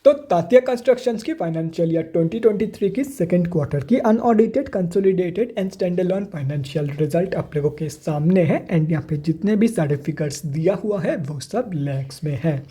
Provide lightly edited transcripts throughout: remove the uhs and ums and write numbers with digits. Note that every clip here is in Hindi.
तो तात्या कंस्ट्रक्शंस की फाइनेंशियल ईयर 2023 की सेकंड क्वार्टर की unaudited consolidated and standalone financial result आप लोगों के सामने है एंड यहाँ पे जितने भी सारे फिगर्स दिया हुआ है वो सब लैक्स में है।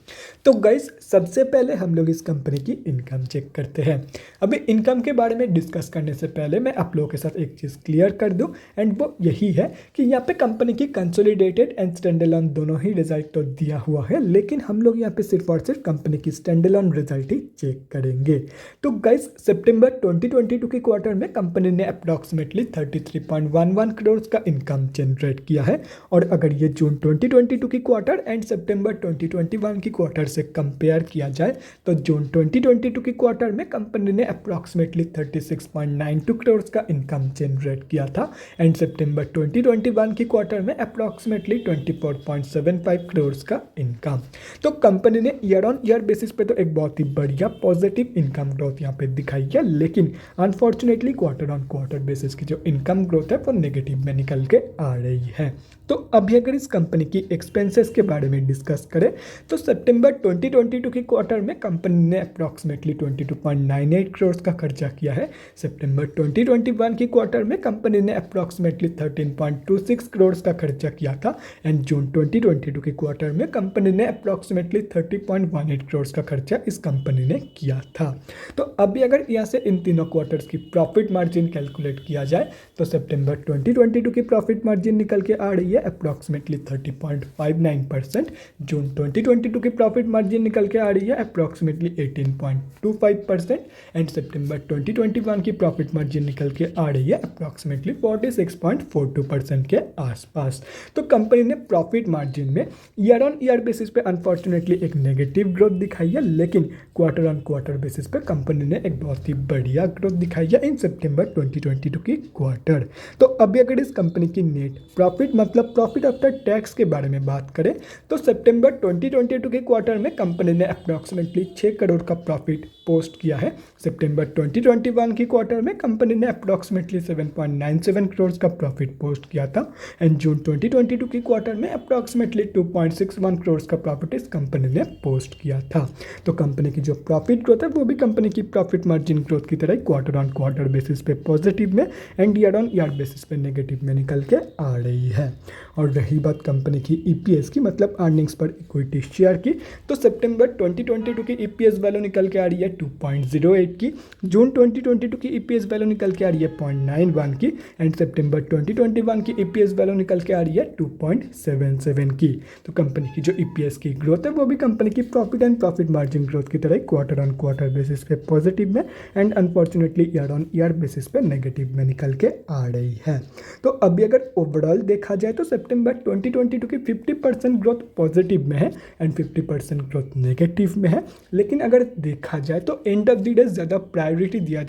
तो गाइस सबसे पहले हम लोग इस कंपनी की इनकम चेक करते हैं। अभी इनकम के बारे में डिस्कस करने से पहले मैं आप लोगों के साथ एक चीज़ क्लियर कर दूं एंड वो यही है कि यहाँ पे कंपनी की कंसोलिडेटेड एंड स्टैंडअलोन दोनों ही रिजल्ट तो दिया हुआ है, लेकिन हम लोग यहाँ पे सिर्फ और सिर्फ कंपनी की स्टैंडअलोन रिजल्ट ही चेक करेंगे। तो गाइस सितंबर 2022 के क्वार्टर में कंपनी ने अप्रॉक्सीमेटली 33.11 करोड़ का इनकम जनरेट किया है और अगर ये जून 2022 की क्वार्टर एंड सितंबर 2021 की क्वार्टर से कंपेयर किया जाए तो जून 2022 की क्वार्टर में कंपनी ने अप्रॉक्सीमेटली 36.92 करोड़ का इनकम जनरेट किया था एंड सितंबर 2021 की क्वार्टर में अप्रॉक्सीमेटली 24.75 करोड़ का इनकम। तो कंपनी ने ईयर ऑन ईयर बेसिस पे तो एक बहुत ही बढ़िया पॉजिटिव इनकम ग्रोथ यहाँ पे दिखाई है, लेकिन unfortunately quarter on quarter basis की जो इनकम ग्रोथ है वो नेगेटिव में निकल के आ रही है। तो अभी अगर इस कंपनी की एक्सपेंसेस के बारे में डिस्कस करें तो सितंबर 2022 के क्वार्टर में कंपनी ने अप्रॉक्सीमेटली 22.98 करोड़ का खर्चा किया है। सितंबर 2021 की क्वार्टर में कंपनी ने अप्रॉक्सीमेटली 13.26 करोड़ का खर्चा किया था एंड जून 2022 के क्वार्टर में कंपनी ने अप्रॉक्सीमेटली 30.18 करोड़ का खर्चा इस कंपनी ने किया था। तो अभी अगर यहाँ से इन तीनों क्वार्टर्स की प्रॉफिट मार्जिन कैलकुलेट किया जाए तो सितंबर 2022 की प्रॉफिट मार्जिन निकल के आ रही है अप्रॉक्सीमेटली 30.59%, जून 2022 की प्रॉफिट मार्जिन निकल के आ रही है अप्रॉक्सीमेटली 18.25% एंड सितंबर 2021 की प्रॉफिट मार्जिन निकल के आ रही है अप्रॉक्सीमेटली 46.42% के आसपास। तो कंपनी ने प्रॉफिट मार्जिन में ईयर ऑन ईयर बेसिस पे अनफॉर्चुनेटली एक नेगेटिव ग्रोथ दिखाई है, लेकिन क्वार्टर ऑन क्वार्टर बेसिस पे कंपनी ने एक बहुत ही बढ़िया ग्रोथ दिखाई है इन सितंबर 2022 की क्वार्टर। तो अभी अगर इस कंपनी की नेट प्रॉफिट मतलब प्रॉफिट आफ्टर टैक्स के बारे में बात करें तो सितंबर 2022 के क्वार्टर में कंपनी ने अप्रॉक्सीमेटली 6 करोड़ का प्रॉफिट पोस्ट किया है। सितंबर 2021 की क्वार्टर में कंपनी ने अप्रॉक्सीमेटली 7.97 करोड़ का प्रॉफिट पोस्ट किया था एंड जून 2022 की क्वार्टर में अप्रॉक्सीमेटली 2.61 करोड़ का प्रॉफिट इस कंपनी ने पोस्ट किया था। तो कंपनी की जो प्रॉफिट ग्रोथ है वो भी कंपनी की प्रॉफिट मार्जिन ग्रोथ की तरह क्वार्टर ऑन क्वार्टर बेसिस पे पॉजिटिव में and year on year basis पे नेगेटिव में निकल के आ रही है। और रही बात कंपनी की ईपीएस की मतलब अर्निंग्स पर इक्विटी शेयर की, तो सितंबर 2022 की ईपीएस वैल्यू निकल के आ रही है 2.08 की, जून 2022 की ईपीएस वैल्यू निकल के आ रही है 0.91 की एंड सितंबर 2021 की ईपीएस वैल्यू निकल के आ रही है 2.77 की। तो कंपनी की जो ईपीएस की ग्रोथ है वो भी कंपनी की profit and profit margin growth की तरह क्वार्टर ऑन क्वार्टर बेसिस पे पॉजिटिव में and unfortunately year on year basis पे नेगेटिव में निकल के आ रही है। तो अभी अगर ओवरऑल देखा जाए तो सितंबर 2022 की 50% ग्रोथ पॉजिटिव में है एंड 50% ग्रोथ नेगेटिव में है, लेकिन अगर देखा जाए तो एंड ऑफ द डे ज़्यादा प्रायोरिटी दिया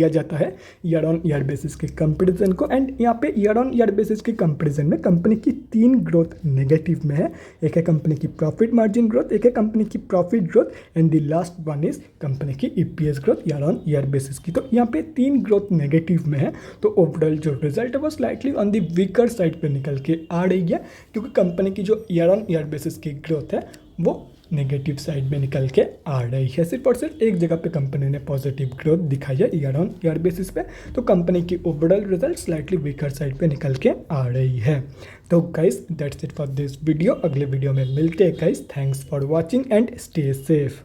जाता है ईयर ऑन ईयर बेसिस के कंपैरिजन को एंड यहाँ पे ईयर ऑन ईयर बेसिस के कंपैरिजन में कंपनी की 3 ग्रोथ नेगेटिव में है। एक है कंपनी की प्रॉफिट मार्जिन ग्रोथ, एक है कंपनी की profit growth and the last one is company की EPS growth year on year basis की। तो यहाँ पे 3 ग्रोथ नेगेटिव में है। तो ओवरऑल जो रिजल्ट है वो slightly on the weaker side पे निकल के आ रही है, क्योंकि कंपनी की जो ईयर ऑन ईयर बेसिस की ग्रोथ है वो नेगेटिव साइड में निकल के आ रही है। सिर्फ और सिर्फ एक जगह पे कंपनी ने पॉजिटिव ग्रोथ दिखाई है ईयर ऑन ईयर बेसिस पे, तो कंपनी की overall result slightly weaker side पे निकल के आ रही है। तो guys that's it for this video. अगले वीडियो में मिलते हैं guys. Thanks for watching and stay safe.